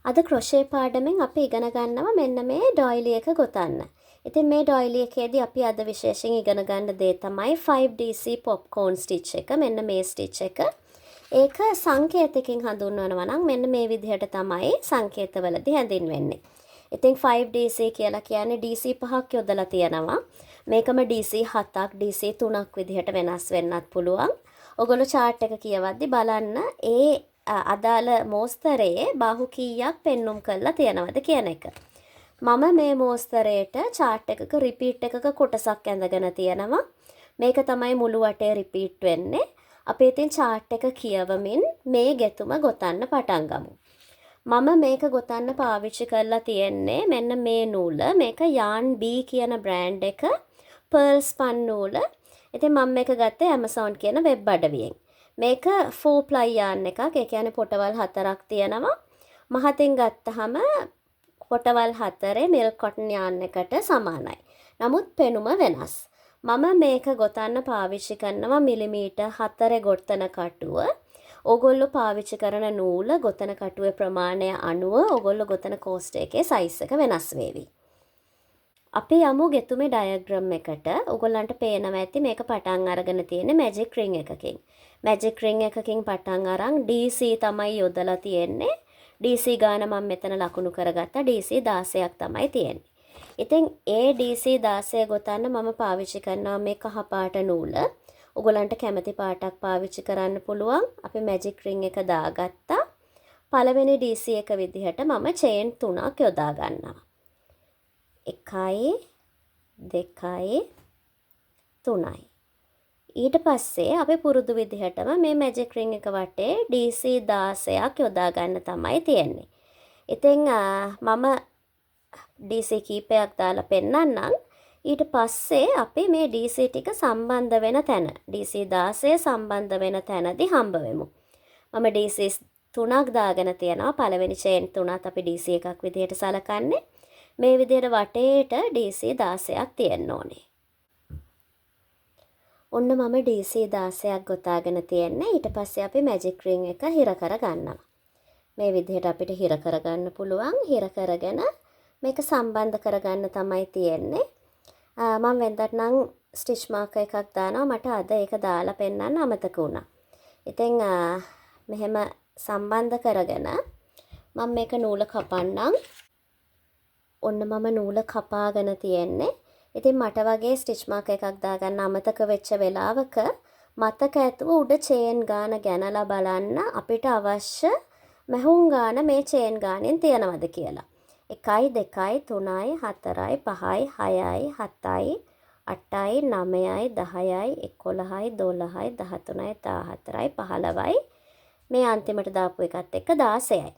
අද ක්‍රොෂේ පාඩමෙන් අපි ඉගෙන ගන්නවා මෙන්න මේ ඩොයිලි එක ගොතන්න. ඉතින් මේ ඩොයිලි එකේදී අපි අද විශේෂයෙන් ඉගෙන ගන්න දේ තමයි 5DC popcorn stitch එක. මෙන්න මේ stitch එක. ඒක සංකේතකින් හඳුන්වනවා නම් මෙන්න මේ විදිහට තමයි සංකේතවලදී හැඳින්වෙන්නේ. ඉතින් 5DC කියලා කියන්නේ DC 5ක් යොදලා තියෙනවා. මේකම DC 7ක් DC 3ක් විදිහට වෙනස් වෙන්නත් පුළුවන්. ඔයගොල්ලෝ chart එක කියවද්දි බලන්න ඒ අදාළ මෝස්තරයේ බාහු කීයක් පෙන්눔 කරලා තියනවද කියන එක. මම මේ මෝස්තරයට chart එකක repeat එකක කොටසක් ඇඳගෙන තියනවා. මේක තමයි මුළු වටේ repeat වෙන්නේ. අපි ඉතින් chart එක කියවමින් මේ ගැතුම ගොතන්න පටන් ගමු. මම මේක ගොතන්න පාවිච්චි කරලා තියෙන්නේ මෙන්න මේ නූල. මේක yarn B කියන brand එක pearl spun නූල. ඉතින් මම මේක ගත්තේ Amazon කියන වෙබ් අඩවියෙන්. මේක 4 ply yarn එකක්. ඒ කියන්නේ පොටවල් 4ක් තියෙනවා. මහතින් ගත්තහම පොටවල් 4 milk cotton yarn එකට සමානයි. නමුත් පෙනුම වෙනස්. මම මේක ගොතන්න පාවිච්චි කරනවා මිලිමීටර් 4 ගොතන කටුව. ඕගොල්ලෝ පාවිච්චි කරන නූල ගොතන කටුවේ ප්‍රමාණය අනුව ඕගොල්ලෝ ගොතන කෝස්ට් එකේ size එක වෙනස් වේවි. අපි යමු ගෙතුමේ ඩයග්‍රෑම් එකට. ඔයගොල්ලන්ට පේනවා ඇති මේක පටන් අරගෙන තියෙන්නේ මැජික් රින් එකකින්. මැජික් රින් එකකින් පටන් අරන් DC තමයි යොදලා තියෙන්නේ. DC ගාන මම මෙතන ලකුණු කරගත්තා. DC 16ක් තමයි තියෙන්නේ. ඉතින් ඒ DC 16 ගොතන්න මම පාවිච්චි කරනවා මේ කහ පාට නූල. ඔයගොල්ලන්ට කැමති පාටක් පාවිච්චි කරන්න පුළුවන්. අපි මැජික් රින් එක දාගත්තා. පළවෙනි DC එක විදිහට මම චේන් 3ක් යොදා ගන්නවා. 1 2 3යි. ඊට පස්සේ අපි පුරුදු විදිහටම මේ මැජික් රින් එක වටේ DC 16ක් යොදා ගන්න තමයි තියෙන්නේ. ඉතින් මම DC කීපයක් දාලා පෙන්නන්නම්. ඊට පස්සේ අපි මේ DC ටික සම්බන්ධ වෙන තැන DC 16 සම්බන්ධ වෙන තැනදී හම්බ වෙමු. මම DC 3ක් දාගෙන තියනවා. පළවෙනි චේන් 3ත් අපි DC එකක් විදිහට සලකන්නේ. මේ විදිහට වටේට DC 16ක් තියෙන්න ඕනේ. ඔන්න මම DC 16ක් ගොතාගෙන තියන්නේ. ඊට පස්සේ අපි මැජික් රින් එක හිර කරගන්නවා. මේ විදිහට අපිට හිර කරගන්න පුළුවන්. හිර කරගෙන මේක සම්බන්ධ කරගන්න තමයි තියෙන්නේ. මම වෙනදට නම් ස්ටිච් මාකර් එකක් දානවා. මට අද ඒක දාලා පෙන්නන්න අමතක වුණා. ඉතින් මෙහෙම සම්බන්ධ කරගෙන මම මේක නූල කපන්නම්. ඔන්න මම නූල කපාගෙන තියෙන්නේ. ඉතින් මට වගේ ස්ටිච් මාකර් එකක් දාගන්න අමතක වෙච්ච වෙලාවක මතක ඇතුව උඩ චේන් ගාන ගැනලා බලන්න අපිට අවශ්‍ය මැහුම් ගාන මේ චේන් ගානෙන් තියනවද කියලා. 1 2 3 4 5 6 7 8යි 9යි 10යි 11යි 12යි 13යි 14යි 15යි මේ අන්තිමට දාපු එකත් එක්ක 16යි.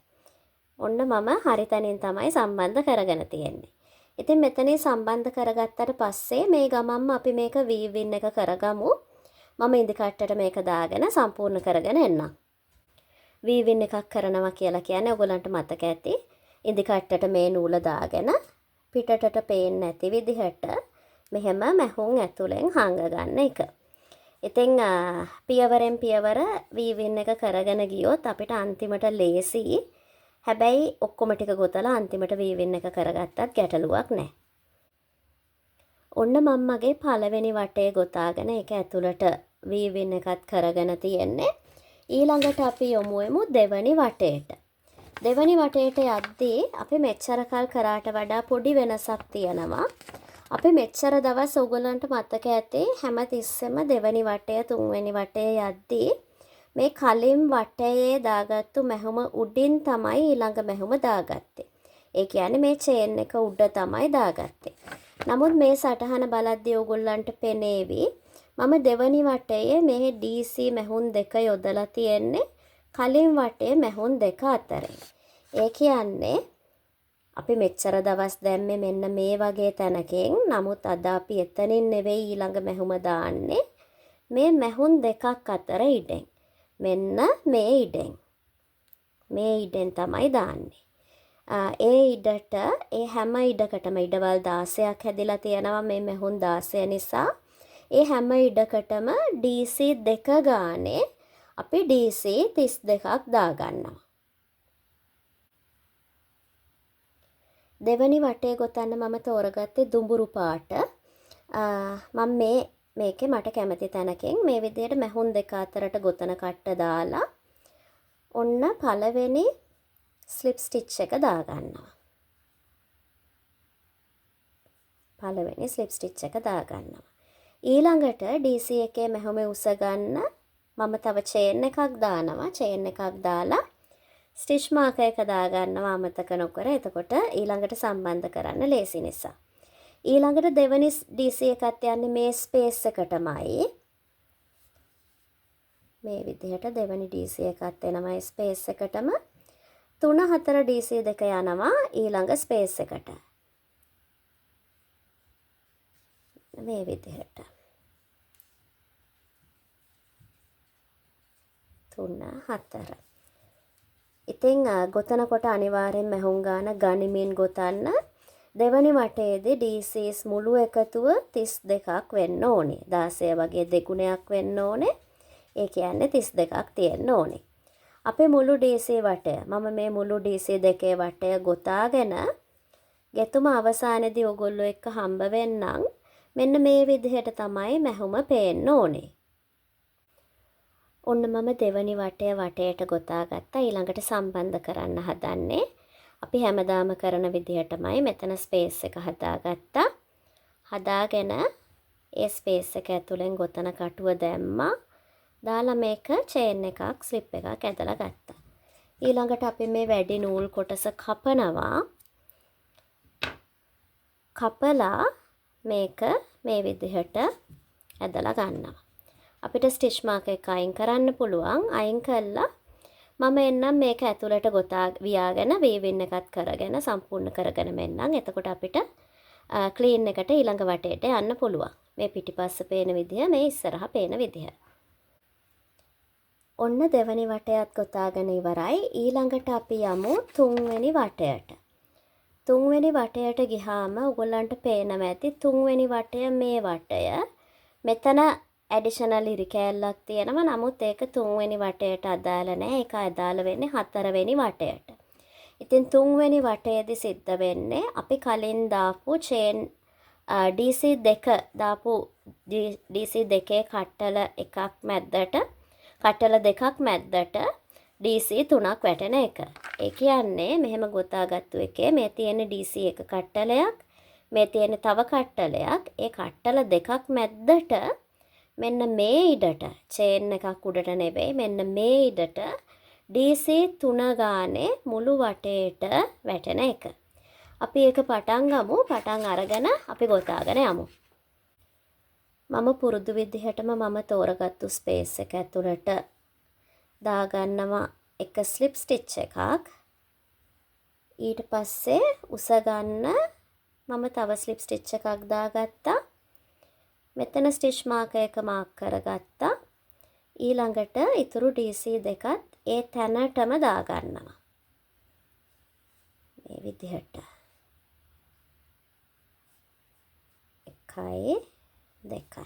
ඔන්න මම හරි තැනින් තමයි සම්බන්ධ කරගෙන තියෙන්නේ. ඉතින් මෙතනින් සම්බන්ධ කරගත්තට පස්සේ මේ ගමම්ම අපි මේක වීවින් එක කරගමු. මම ඉදි කට්ටට මේක දාගෙන සම්පූර්ණ කරගෙන එන්නම්. වීවින් එකක් කරනවා කියලා කියන්නේ ඔයගොල්ලන්ට මතක ඇති. ඉදි කට්ටට මේ නූල දාගෙන පිටටට පේන්නේ නැති විදිහට මෙහෙම මැහුම් ඇතුලෙන් හංග ගන්න එක. ඉතින් පියවරෙන් පියවර වීවින් එක කරගෙන ගියොත් අපිට අන්තිමට ලේසි. හැබැයි ඔක්කොම ටික ගොතලා අන්තිමට වීවින් එක කරගත්තත් ගැටලුවක් නැහැ. ඔන්න මම මගේ පළවෙනි වටේ ගොතාගෙන ඒක ඇතුළට වීවින් එකත් කරගෙන තියෙන්නේ. ඊළඟට අපි යමු දෙවනි වටේට. දෙවනි වටේට යද්දී අපි මෙච්චර කල් කරාට වඩා පොඩි වෙනසක් තියෙනවා. අපි මෙච්චර දවස් ඔයගොල්ලන්ට මතක ඇති හැමතිස්සෙම දෙවනි වටය තුන්වෙනි වටය යද්දී මේ කලින් වටයේ දාගත්තු මැහුම උඩින් තමයි ඊළඟ මැහුම දාගත්තේ. ඒ කියන්නේ මේ චේන් එක උඩ තමයි දාගත්තේ. නමුත් මේ සටහන බලද්දී ඔයගොල්ලන්ට පෙනේවි මම දෙවනි වටයේ මේ DC මැහුම් දෙක යොදලා තියෙන්නේ කලින් වටේ මැහුම් දෙක අතරේ. ඒ කියන්නේ අපි මෙච්චර දවස් දැම්මේ මෙන්න මේ වගේ තැනකින්. නමුත් අද අපි එතනින් නෙවෙයි ඊළඟ මැහුම දාන්නේ. මේ මැහුම් දෙකක් අතර ඉඩෙන්. මෙන්න මේ ඉඩෙන් තමයි දාන්නේ. ඒ ඉඩට ඒ හැම ඉඩකටම ඉඩවල් 16ක් හැදිලා තියෙනවා මේ මැහුම් 16 නිසා. ඒ හැම ඉඩකටම DC 2 ගානේ අපි DC 32ක් දාගන්නවා. දෙවනි වටේ ගොතන්න මම තෝරගත්තේ දුඹුරු පාට. මම මේකේ මට කැමති තැනකින් මේ විදිහට මැහුන් දෙක අතරට ගොතන කට්ට දාලා ඔන්න පළවෙනි ස්ලිප් ස්ටිච් එක දාගන්නවා. පළවෙනි ස්ලිප් ස්ටිච් එක දාගන්නවා. ඊළඟට DC එකේ මැහුමේ උස ගන්න මම තව චේන් එකක් දානවා. චේන් එකක් දාලා ස්ටිච් මාකර් එක දාගන්නවා අමතක නොකර. එතකොට ඊළඟට සම්බන්ධ කරන්න ලේසි නිසා. ඊළඟට දෙවෙනි DC එකත් යන්නේ මේ ස්පේස් එකටමයි. මේ විදිහට දෙවෙනි DC එකත් එනවා ස්පේස් එකටම. 3 4 DC දෙක යනවා ඊළඟ ස්පේස් එකට. මේ විදිහට 3 4. ඉතින් ගොතනකොට අනිවාර්යෙන් මැහුම් ගාන ගනිමින් ගොතන්න. දෙවනි වටේදී DCs මුළු එකතුව 32ක් වෙන්න ඕනේ. 16 වගේ දෙගුණයක් වෙන්න ඕනේ. ඒ කියන්නේ 32ක් තියෙන්න ඕනේ. අපේ මුළු DC වටය මම මේ මුළු DC දෙකේ වටය ගොතාගෙන ගෙතුම අවසානයේදී ඔයගොල්ලෝ එක්ක හම්බ වෙන්නම්. මෙන්න මේ විදිහට තමයි මැහුම පේන්න ඕනේ. ඔන්න මම දෙවනි වටයට ගොතා ගත්තා. ඊළඟට සම්බන්ධ කරන්න හදන්නේ. අපි හැමදාම කරන විදිහටමයි මෙතන ස්පේස් එක හදාගත්තා. හදාගෙන ඒ ස්පේස් එක ඇතුලෙන් ගොතන කටුව දැම්මා. දාලා මේක චේන් එකක් ස්ලිප් එකක් ඇදලා ගත්තා. ඊළඟට අපි මේ වැඩි නූල් කොටස කපනවා. කපලා මේක මේ විදිහට ඇදලා ගන්නවා. අපිට ස්ටිච් මාකර් එක අයින් කරන්න පුළුවන්. අයින් කළා මම එන්නම් මේක ඇතුළට ගොතා වියාගෙන වීවින් එකත් කරගෙන සම්පූර්ණ කරගෙන මෙන්නම්. එතකොට අපිට ක්ලීන් එකට ඊළඟ වටේට යන්න පුළුවන්. මේ පිටිපස්ස පේන විදිහ මේ ඉස්සරහා පේන විදිහ. ඔන්න දෙවනි වටයත් ගොතාගෙන ඉවරයි. ඊළඟට අපි යමු තුන්වෙනි වටයට. තුන්වෙනි වටයට ගිහාම ඔයගොල්ලන්ට පේනවා ඇති තුන්වෙනි වටය මේ වටය. මෙතන ඇඩිෂනල් ඉරි කෑල්ලක් තියෙනවා. නමුත් ඒක තුන්වෙනි වටයට අදාළ නැහැ. ඒක අදාළ වෙන්නේ හතරවෙනි වටයට. ඉතින් තුන්වෙනි වටයේදී සිද්ධ වෙන්නේ අපි කලින් දාපු චේන් DC දෙක දාපු DC දෙකේ කට්ටල එකක් මැද්දට කට්ටල දෙකක් මැද්දට DC 3ක් වැටෙන එක. ඒ කියන්නේ මෙහෙම ගොතාගත්තු එකේ මේ තියෙන DC එක කට්ටලයක්, මේ තියෙන තව කට්ටලයක්. ඒ කට්ටල දෙකක් මැද්දට මෙන්න මේ ඉඩට චේන් එකක් උඩට නෙවෙයි මෙන්න මේ ඉඩට DC 3 ගානේ මුළු වටේට වැටෙන එක. අපි ඒක පටන් ගමු. පටන් අරගෙන අපි ගොතාගෙන යමු. මම පුරුදු විදිහටම මම තෝරගත්තු ස්පේස් එක ඇතුළට දාගන්නවා එක ස්ලිප් ස්ටිච් එකක්. ඊට පස්සේ උස ගන්න මම තව ස්ලිප් ස්ටිච් එකක් දාගත්තා. මෙතන ස්ටිච් මාකර් එක මාක් කරගත්තා. ඊළඟට ඉතුරු DC දෙකත් ඒ තැනටම දාගන්නවා. මේ විදිහට 1 2.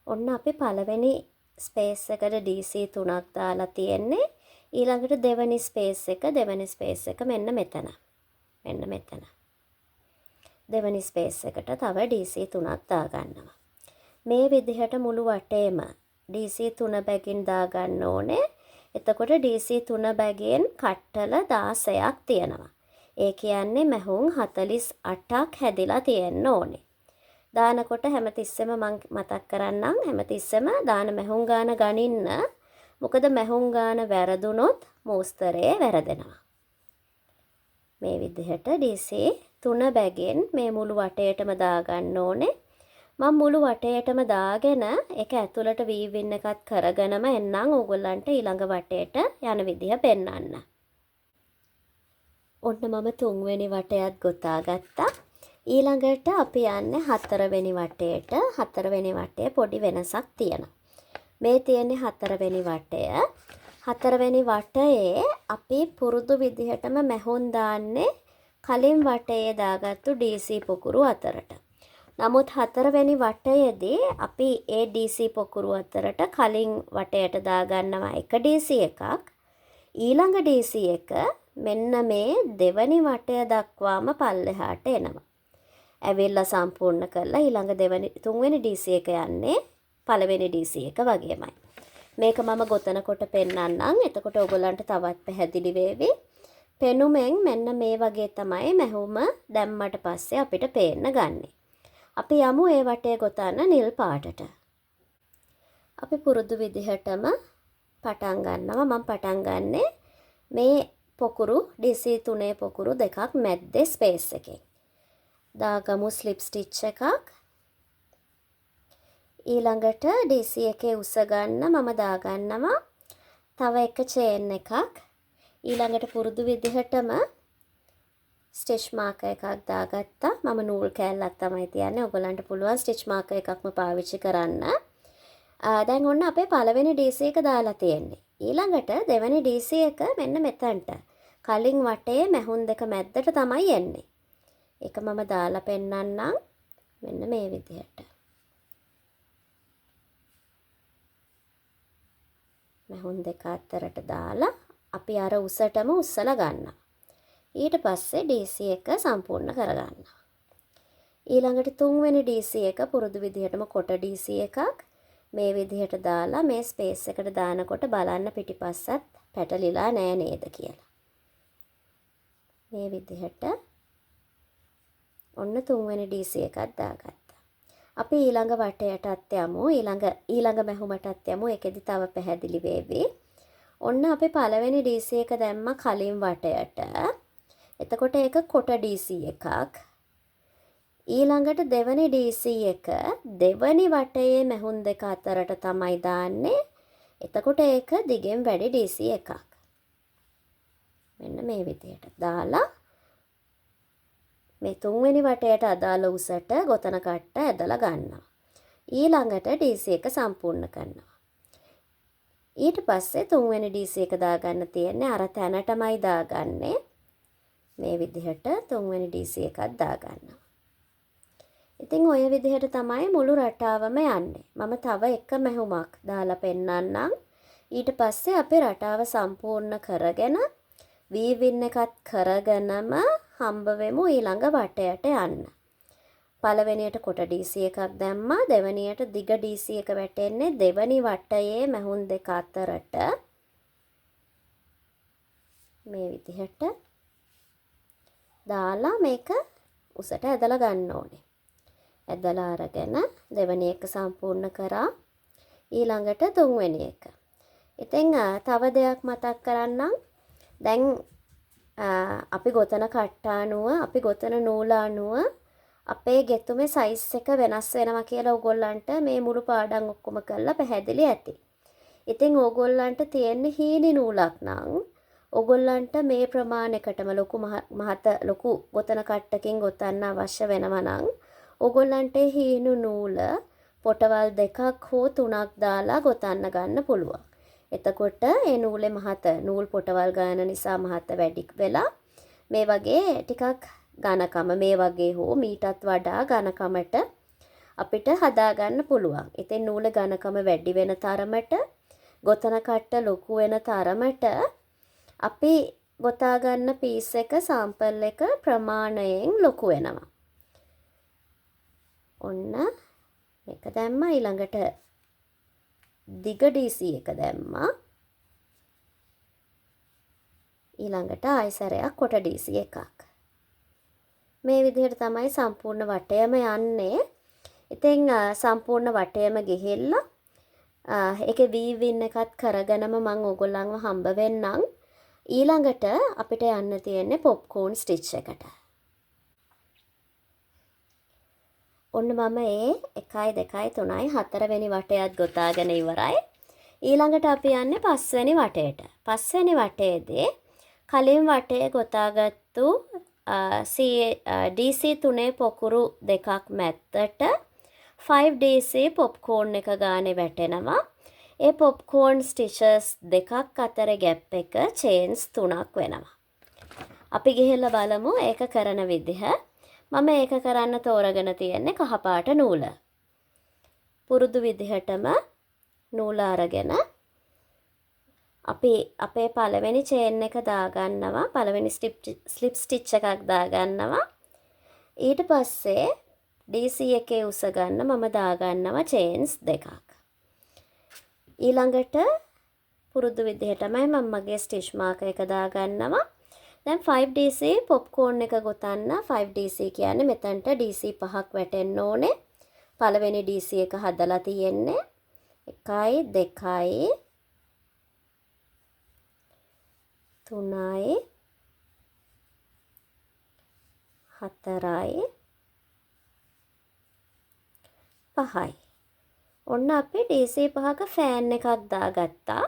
ඔන්න අපි පළවෙනි ස්පේස් එකට DC 3ක් දාලා තියෙන්නේ. ඊළඟට දෙවෙනි ස්පේස් එක මෙන්න මෙතන. මෙන්න මෙතන. දෙවෙනි ස්පේස් එකට තව DC 3ක් දාගන්නවා. මේ විදිහට මුළු වටේම DC 3 බැගින් දාගන්න ඕනේ. එතකොට DC 3 බැගින් කට්ටල 16ක් තියෙනවා. ඒ කියන්නේ මැහුම් 48ක් හැදිලා තියෙන්න ඕනේ. දානකොට හැමතිස්සෙම මම මතක් කරන්නම් හැමතිස්සෙම දාන මැහුම් ගාන ගනින්න. මොකද මැහුම් ගාන වැරදුනොත් මෝස්තරේ වැරදෙනවා. මේ විදිහට DC 3 බැගින් මේ මුළු වටේටම දාගන්න ඕනේ. මම මුළු වටේටම දාගෙන ඒක ඇතුළට වීවින් එකත් කරගෙනම එන්නම් ඕගොල්ලන්ට ඊළඟ වටේට යන විදිහ පෙන්වන්න. ඔන්න මම තුන්වෙනි වටයත් ගොතා ගත්තා. ඊළඟට අපි යන්නේ හතරවෙනි වටේට. හතරවෙනි වටේ පොඩි වෙනසක් තියෙනවා. මේ තියෙන්නේ හතරවෙනි වටය. හතරවෙනි වටයේ අපි පුරුදු විදිහටම මැහුම් දාන්නේ කලින් වටයේ දාගත්තු DC පොකුරු අතරට. නමුත් හතරවෙනි වටයේදී අපි ඒ DC පොකුරු අතරට කලින් වටයට දාගන්නවා එක DC එකක්. ඊළඟ DC එක මෙන්න මේ දෙවනි වටය දක්වාම පල්ලෙහාට එනවා. ඇවිල්ලා සම්පූර්ණ කරලා ඊළඟ තුන්වෙනි DC එක යන්නේ පළවෙනි DC එක වගේමයි. මේක මම ගොතනකොට පෙන්නන්නම්. එතකොට ඔයගොල්ලන්ට තවත් පැහැදිලි වේවි. පෙනුමෙන් මෙන්න මේ වගේ තමයි මැහුම දැම්මට පස්සේ අපිට පේන්න ගන්නේ. අපි යමු ඒ වටේ ගොතන්න නිල් පාටට. අපි පුරුදු විදිහටම පටන් ගන්නවා. මම පටන් ගන්නෙ මේ පොකුරු DC 3 පොකුරු දෙකක් මැද්දේ ස්පේස් එකෙන්. දාගමු ස්ලිප් ස්ටිච් එකක්. ඊළඟට DC එකේ උස ගන්න මම දාගන්නවා තව එක චේන් එකක්. ඊළඟට පුරුදු විදිහටම ස්ටිච් මාකර් එකක් දාගත්තා. මම නූල් කෑල්ලක් තමයි තියන්නේ. ඔයගලන්ට පුළුවන් ස්ටිච් මාකර් එකක්ම පාවිච්චි කරන්න. දැන් ඔන්න අපේ පළවෙනි DC එක දාලා තියෙන්නේ. ඊළඟට දෙවෙනි DC එක මෙන්න මෙතනට. කලින් වටේ මැහුන් දෙක මැද්දට තමයි එන්නේ. ඒක මම දාලා පෙන්නන්නම්. මෙන්න මේ විදිහට. මැහුන් දෙක අතරට දාලා අපි අර උසටම උස්සලා ගන්නවා. ඊට පස්සේ DC එක සම්පූර්ණ කරගන්නවා. ඊළඟට තුන්වෙනි DC එක පුරුදු විදිහටම කොට DC එකක් මේ විදිහට දාලා මේ ස්පේස් එකට දානකොට බලන්න පිටිපස්සත් පැටලිලා නෑ නේද කියලා. මේ විදිහට ඔන්න තුන්වෙනි DC එකක් දාගත්තා. අපි ඊළඟ වටයටත් යමු. ඊළඟ මැහුමටත් යමු. ඒකෙදි තව පැහැදිලි වේවි. ඔන්න අපි පළවෙනි DC එක දැම්ම කලින් වටයට. එතකොට ඒක කොට DC එකක්. ඊළඟට දෙවනි DC එක දෙවනි වටයේ මැහුන් දෙක අතරට තමයි දාන්නේ. එතකොට ඒක දිගෙන් වැඩි DC එකක්. මෙන්න මේ විදිහට දාලා මේ තුන්වෙනි වටයට අදාළ උසට ගොතන කට්ට ඇදලා ගන්නවා. ඊළඟට DC එක සම්පූර්ණ කරනවා. ඊට පස්සේ තුන්වෙනි DC එක දාගන්න තියෙන්නේ අර තැනටමයි දාගන්නේ. මේ විදිහට තුන්වෙනි DC එකක් දාගන්නවා. ඉතින් ඔය විදිහට තමයි මුළු රටාවම යන්නේ. මම තව එක මැහුමක් දාලා පෙන්නන්නම්. ඊට පස්සේ අපි රටාව සම්පූර්ණ කරගෙන වීවින් එකත් කරගෙනම හම්බ වෙමු ඊළඟ වටයට යන්න. පළවෙනියට කොට DC එකක් දැම්මා. දෙවෙනියට දිග DC එක වැටෙන්නේ දෙවනි වටයේ මැහුන් දෙක අතරට. මේ විදිහට දාලා මේක උසට ඇදලා ගන්න ඕනේ. ඇදලා අරගෙන දෙවෙනි එක සම්පූර්ණ කරා. ඊළඟට තුන්වෙනි එක. ඉතින් තව දෙයක් මතක් කරන්නම්. දැන් අපි ගොතන කට්ට අනුව අපි ගොතන නූල අනුව අපේ ගෙතුමේ සයිස් එක වෙනස් වෙනවා කියලා ඕගොල්ලන්ට මේ මුළු පාඩම් ඔක්කොම කරලා පැහැදිලි ඇති. ඉතින් ඕගොල්ලන්ට තියෙන හීනි නූලක් නම් ඕගොල්ලන්ට මේ ප්‍රමාණයකටම ලොකු ගොතන කට්ටකින් ගොතන්න අවශ්‍ය වෙනවා නම් ඕගොල්ලන්ට හීනු නූල පොටවල් දෙකක් හෝ තුනක් දාලා ගොතන්න ගන්න පුළුවන්. එතකොට ඒ නූලේ නූල් පොටවල් ගාන නිසා මහත වැඩි වෙලා මේ වගේ ටිකක් ඝනකම මේ වගේ හෝ මීටත් වඩා ඝනකමට අපිට හදාගන්න පුළුවන්. ඉතින් නූලේ ඝනකම වැඩි වෙන තරමට ගොතන කට්ට ලොකු වෙන තරමට අපි ගොතා ගන්න පීස් එක සාම්පල් එක ප්‍රමාණයෙන් ලොකු වෙනවා. ඔන්න මේක දැම්මා. ඊළඟට දිග DC එක දැම්මා. ඊළඟට ආයසරයක් කොට DC එකක්. මේ විදිහට තමයි සම්පූර්ණ වටයම යන්නේ. ඉතින් සම්පූර්ණ වටයම ගිහිල්ලා ඒකේ වීවින් එකත් කරගෙනම මම ඕගොල්ලන්ව හම්බ වෙන්නම්. ඊළඟට අපිට යන්න තියෙන්නේ පොප්කෝන් ස්ටිච් එකට. ඔන්න මම 1 2 3 4 වෙනි වටයත් ගොතාගෙන ඉවරයි. ඊළඟට අපි යන්නේ 5 වෙනි වටයට. 5 වෙනි වටයේදී කලින් වටේ ගොතාගත්තු DC 3 පොකුරු දෙකක් මැද්දට 5DC පොප්කෝන් එක ගානේ වැටෙනවා. ඒ පොප්කෝන් ස්ටිචස් දෙකක් අතර ගැප් එක චේන්ස් 3ක් වෙනවා. අපි ගිහිල්ලා බලමු ඒක කරන විදිහ. මම ඒක කරන්න තෝරගෙන තියෙන්නේ කහපාට නූල. පුරුදු විදිහටම නූල අරගෙන අපි අපේ පළවෙනි චේන් එක දාගන්නවා. පළවෙනි ස්ලිප් ස්ටිච් එකක් දාගන්නවා. ඊට පස්සේ DC එකේ උස ගන්න මම දාගන්නවා චේන්ස් දෙකක්. ඊළඟට පුරුදු විදිහටමයි මම මගේ ස්ටිච් මාකර් එක දාගන්නවා. දැන් 5DC පොප්කෝර්න් එක ගොතන්න. 5DC කියන්නේ මෙතනට DC 5ක් වැටෙන්න ඕනේ. පළවෙනි DC එක හදලා තියෙන්නේ 1 2 3යි 4යි 5යි. ඔන්න අපි DC 5ක ෆෑන් එකක් දාගත්තා.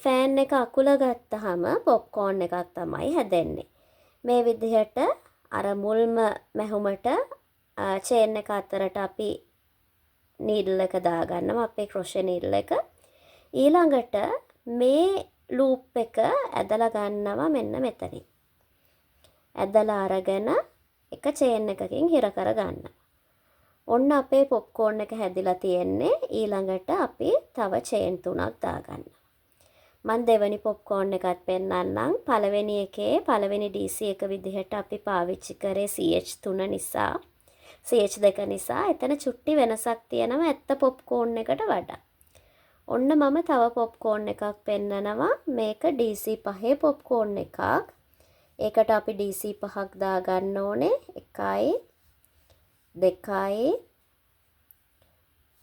ෆෑන් එක අකුල ගත්තාම පොප්කෝර්න් එකක් තමයි හැදෙන්නේ. මේ විදිහට අර මුල්ම මැහුමට චේන් එක අතරට අපි නීඩල් එක දාගන්නවා. අපේ ක්‍රොෂේ නීඩල් එක. ඊළඟට මේ ලූප් එක ඇදලා ගන්නවා මෙන්න මෙතනින්. ඇදලා අරගෙන එක චේන් එකකින් හිර කර ගන්නවා. ඔන්න අපේ පොප්කෝර්න් එක හැදිලා තියෙන්නේ. ඊළඟට අපි තව චේන් 3ක් දාගන්නවා. මම දෙවෙනි පොප්කෝර්න් එකත් පෙන්නන්නම්. පළවෙනි එකේ පළවෙනි DC එක විදිහට අපි පාවිච්චි කරේ CH3 නිසා CH2 නිසා එතන චුට්ටි වෙනසක් තියෙනවා ඇත්ත පොප්කෝර්න් එකට වඩා. ඔන්න මම තව පොප්කෝර්න් එකක් පෙන්නනවා. මේක DC 5 පොප්කෝර්න් එකක්. ඒකට අපි DC 5ක් දාගන්න ඕනේ. 1යි 2යි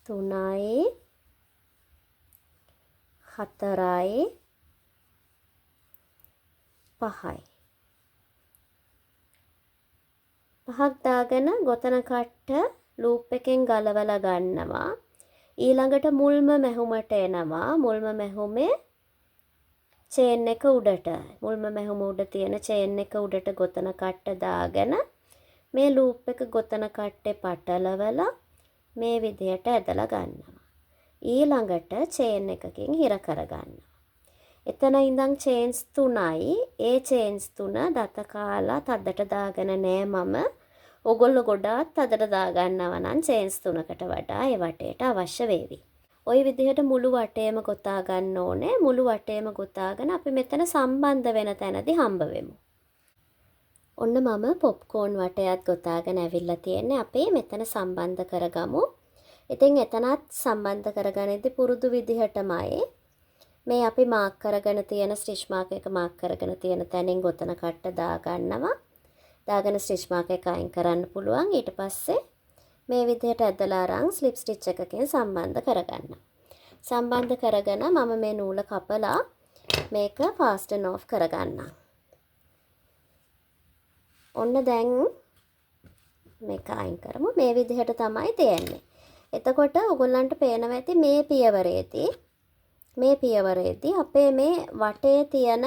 3යි 4යි 5යි. 5ක් දාගෙන ගොතන කට්ට ලූප් එකෙන් ගලවලා ගන්නවා. ඊළඟට මුල්ම මැහුමට එනවා. මුල්ම මැහුමේ චේන් එක උඩට මුල්ම මැහුම උඩ තියෙන චේන් එක උඩට ගොතන කට්ට දාගෙන මේ ලූප් එක ගොතන කට්ටේ පටලවලා මේ විදිහට ඇදලා ගන්නවා. ඊළඟට චේන් එකකින් හිර කර ගන්නවා. එතන ඉඳන් චේන්ස් 3යි. ඒ චේන්ස් 3 දත කාලා තදට දාගෙන නෑ මම. ඔගොල්ලෝ ගොඩාක් තදට දාගන්නවා නම් චේන්ස් 3කට වඩා ඒ වටේට අවශ්‍ය වේවි. ওই විදිහට මුළු වටේම ගොතා ගන්න ඕනේ. මුළු වටේම ගොතාගෙන අපි මෙතන සම්බන්ධ වෙන තැනදී හම්බ වෙමු. ඔන්න මම පොප්කෝර්න් වටයත් ගොතාගෙන ඇවිල්ලා තියෙන්නේ. අපි මෙතන සම්බන්ධ කරගමු. ඉතින් එතනත් සම්බන්ධ කරගනිද්දි පුරුදු විදිහටමයි මේ අපි මාක් කරගෙන තියෙන ස්ටිච් මාක් එක මාක් කරගෙන තියෙන තැනින් ගොතන කට්ට දාගන්නවා. දාගෙන ස්ටිච් මාක් එක අයින් කරන්න පුළුවන්. ඊට පස්සේ මේ විදිහට ඇදලා අරන් ස්ලිප් ස්ටිච් එකකින් සම්බන්ධ කරගන්න. සම්බන්ධ කරගෙන මම මේ නූල කපලා මේක ෆාස්ටන් ඔෆ් කරගන්නම්. ඔන්න දැන් මේක අයින් කරමු. මේ විදිහට තමයි තියෙන්නේ. එතකොට ඔයගොල්ලන්ට පේනවා ඇති මේ පියවරේදී අපේ මේ වටේ තියෙන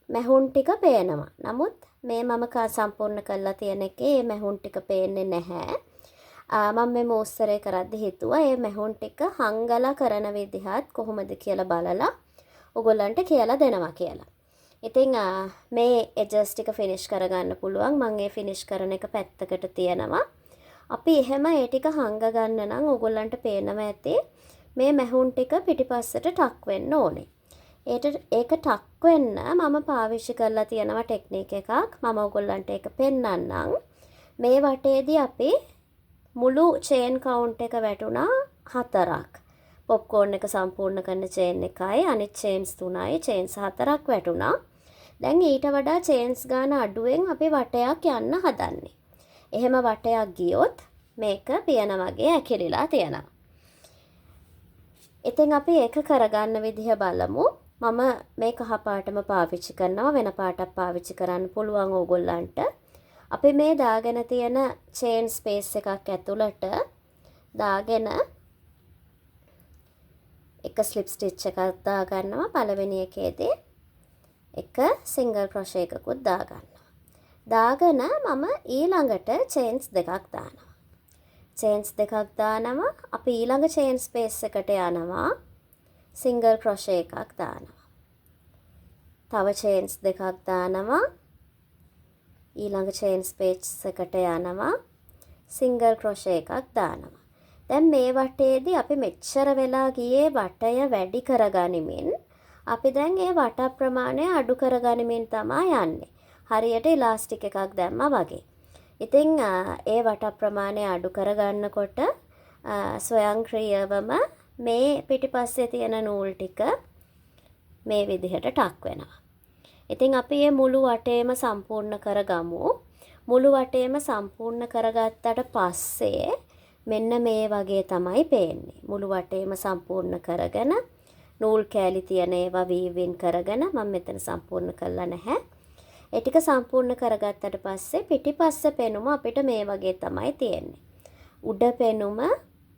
මැහුන් ටික පේනවා. නමුත් මේ මම සම්පූර්ණ කරලා තියෙන එකේ මේ මැහුන් ටික පේන්නේ නැහැ. මම මේ මෝස්තරේ කරද්දි හිතුවා මේ මැහුන් ටික හංගලා කරන විදිහත් කොහොමද කියලා බලලා ඔයගොල්ලන්ට කියලා දෙනවා කියලා. ඉතින් මේ එජස් ටික ෆිනිෂ් කරගන්න පුළුවන්. මම ඒ ෆිනිෂ් කරන එක පැත්තකට තියනවා. අපි එහෙම ඒ ටික හංග ගන්න නම් ඔයගොල්ලන්ට පේනවා ඇති මේ මැහුන් ටික පිටිපස්සට ටක් වෙන්න ඕනේ. ඒක ටක් වෙන්න මම පාවිච්චි කරලා තියෙනවා ටෙක්නික් එකක්. මම ඔයගොල්ලන්ට ඒක පෙන්නන්නම්. මේ වටේදී අපි මුළු චේන් කවුන්ට් එක වැටුණා 4ක්. පොප්කෝර්න් එක සම්පූර්ණ කරන චේන් එකයි අනිත් චේන්ස් 3යි චේන්ස් 4ක් වැටුණා. දැන් ඊට වඩා චේන්ස් ගාන අඩුවෙන් අපි වටයක් යන්න හදන්නේ. එහෙම වටයක් ගියොත් මේක පියන වගේ ඇකිලිලා තියෙනවා. ඉතින් අපි ඒක කරගන්න විදිහ බලමු. මම මේ කහ පාටම පාවිච්චි කරනවා. වෙන පාටක් පාවිච්චි කරන්න පුළුවන් ඕගොල්ලන්ට. අපි මේ දාගෙන තියෙන චේන් ස්පේස් එකක් ඇතුළට දාගෙන එක ස්ලිප් ස්ටිච් එකක් දාගන්නවා. පළවෙනි එකේදී එක සිංගල් ක්‍රොෂේ එකකුත් දාගන්නවා. දාගෙන මම ඊළඟට චේන්ස් දෙකක් දානවා. චේන්ස් දෙකක් දානවා. අපි ඊළඟ චේන් ස්පේස් එකට යනවා. සිංගල් ක්‍රොෂේ එකක් දානවා. තව චේන්ස් දෙකක් දානවා. ඊළඟ චේන් ස්පේස් එකට යනවා. සිංගල් ක්‍රොෂේ එකක් දානවා. දැන් මේ වටේදී අපි මෙච්චර වෙලා ගියේ වටය වැඩි කරගනිමින් අපි දැන් ඒ වට ප්‍රමාණය අඩු කරගනිමින් තමයි යන්නේ. හරියට ඉලාස්ටික් එකක් දැම්මා වගේ. ඉතින් ඒ වට ප්‍රමාණය අඩු කරගන්නකොට ස්වයංක්‍රීයවම මේ පිටිපස්සේ තියෙන නූල් ටික මේ විදිහට ටක් වෙනවා. ඉතින් අපි මේ මුළු වටේම සම්පූර්ණ කරගමු. මුළු වටේම සම්පූර්ණ කරගත්තට පස්සේ මෙන්න මේ වගේ තමයි පේන්නේ. මුළු වටේම සම්පූර්ණ කරගෙන නූල් කෑලි තියෙන ඒවා වීවින් කරගෙන මම මෙතන සම්පූර්ණ කළා නැහැ. ඒ ටික සම්පූර්ණ කරගත්තට පස්සේ පිටිපස්ස පෙනුම අපිට මේ වගේ තමයි තියෙන්නේ. උඩ පෙනුම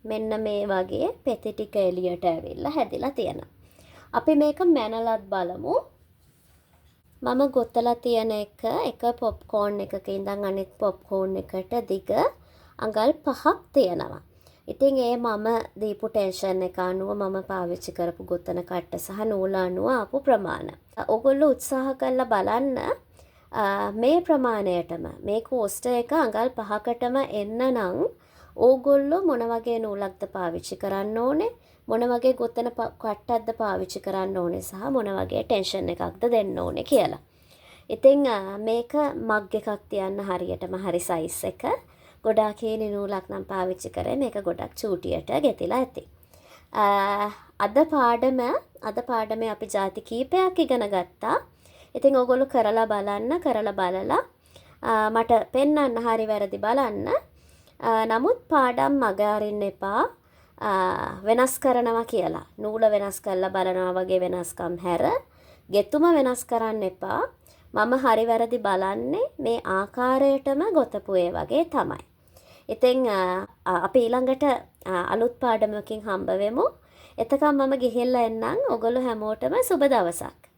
මෙන්න මේ වගේ පෙති ටික එළියට ඇවිල්ලා හැදිලා තියෙනවා. අපි මේක මැනලත් බලමු. මම ගොතලා තියෙන එක පොප්කෝර්න් එකක ඉඳන් අනිත් පොප්කෝර්න් එකට දිග අඟල් 5ක් තියෙනවා. ඉතින් ඒ මම දීපු ටෙන්ෂන් එක අනුව මම පාවිච්චි කරපු ගොතන කට්ට සහ නූල අනුව ආපු ප්‍රමාණ. ඔයගොල්ලෝ උත්සාහ කරලා බලන්න මේ ප්‍රමාණයටම මේ කෝස්ටර් එක අඟල් 5කටම එන්න නම් ඕගොල්ලෝ මොන වගේ නූලක්ද පාවිච්චි කරන්න ඕනේ, මොන වගේ ගොතන කට්ටක්ද පාවිච්චි කරන්න ඕනේ සහ මොන වගේ ටෙන්ෂන් එකක්ද දෙන්න ඕනේ කියලා. ඉතින් මේක මග් එකක් තියන්න හරියටම හරි සයිස් එක. ගොඩාක් හේලි නූලක් නම් පාවිච්චි කරේ මේක ගොඩක් චූටියට ගෙතිලා ඇති. අද පාඩමේ අපි ಜಾති කීපයක් ඉගෙන ගත්තා. ඉතින් ඔයගොල්ලෝ කරලා බලලා මට පෙන්වන්න හරි වැරදි බලන්න. නමුත් පාඩම් මග අරින්න එපා. වෙනස් කරනවා කියලා. නූල වෙනස් කරලා බලනවා වගේ වෙනස්කම් හැර ගෙතුම වෙනස් කරන්න එපා. මම හරි වැරදි බලන්නේ මේ ආකාරයටම ගොතපු ඒ වගේ තමයි. ඉතින් අපි ඊළඟට අලුත් පාඩමකින් හම්බ වෙමු. එතකම් මම ගිහිල්ලා එන්නම්. ඔයගොල්ලෝ හැමෝටම සුබ දවසක්.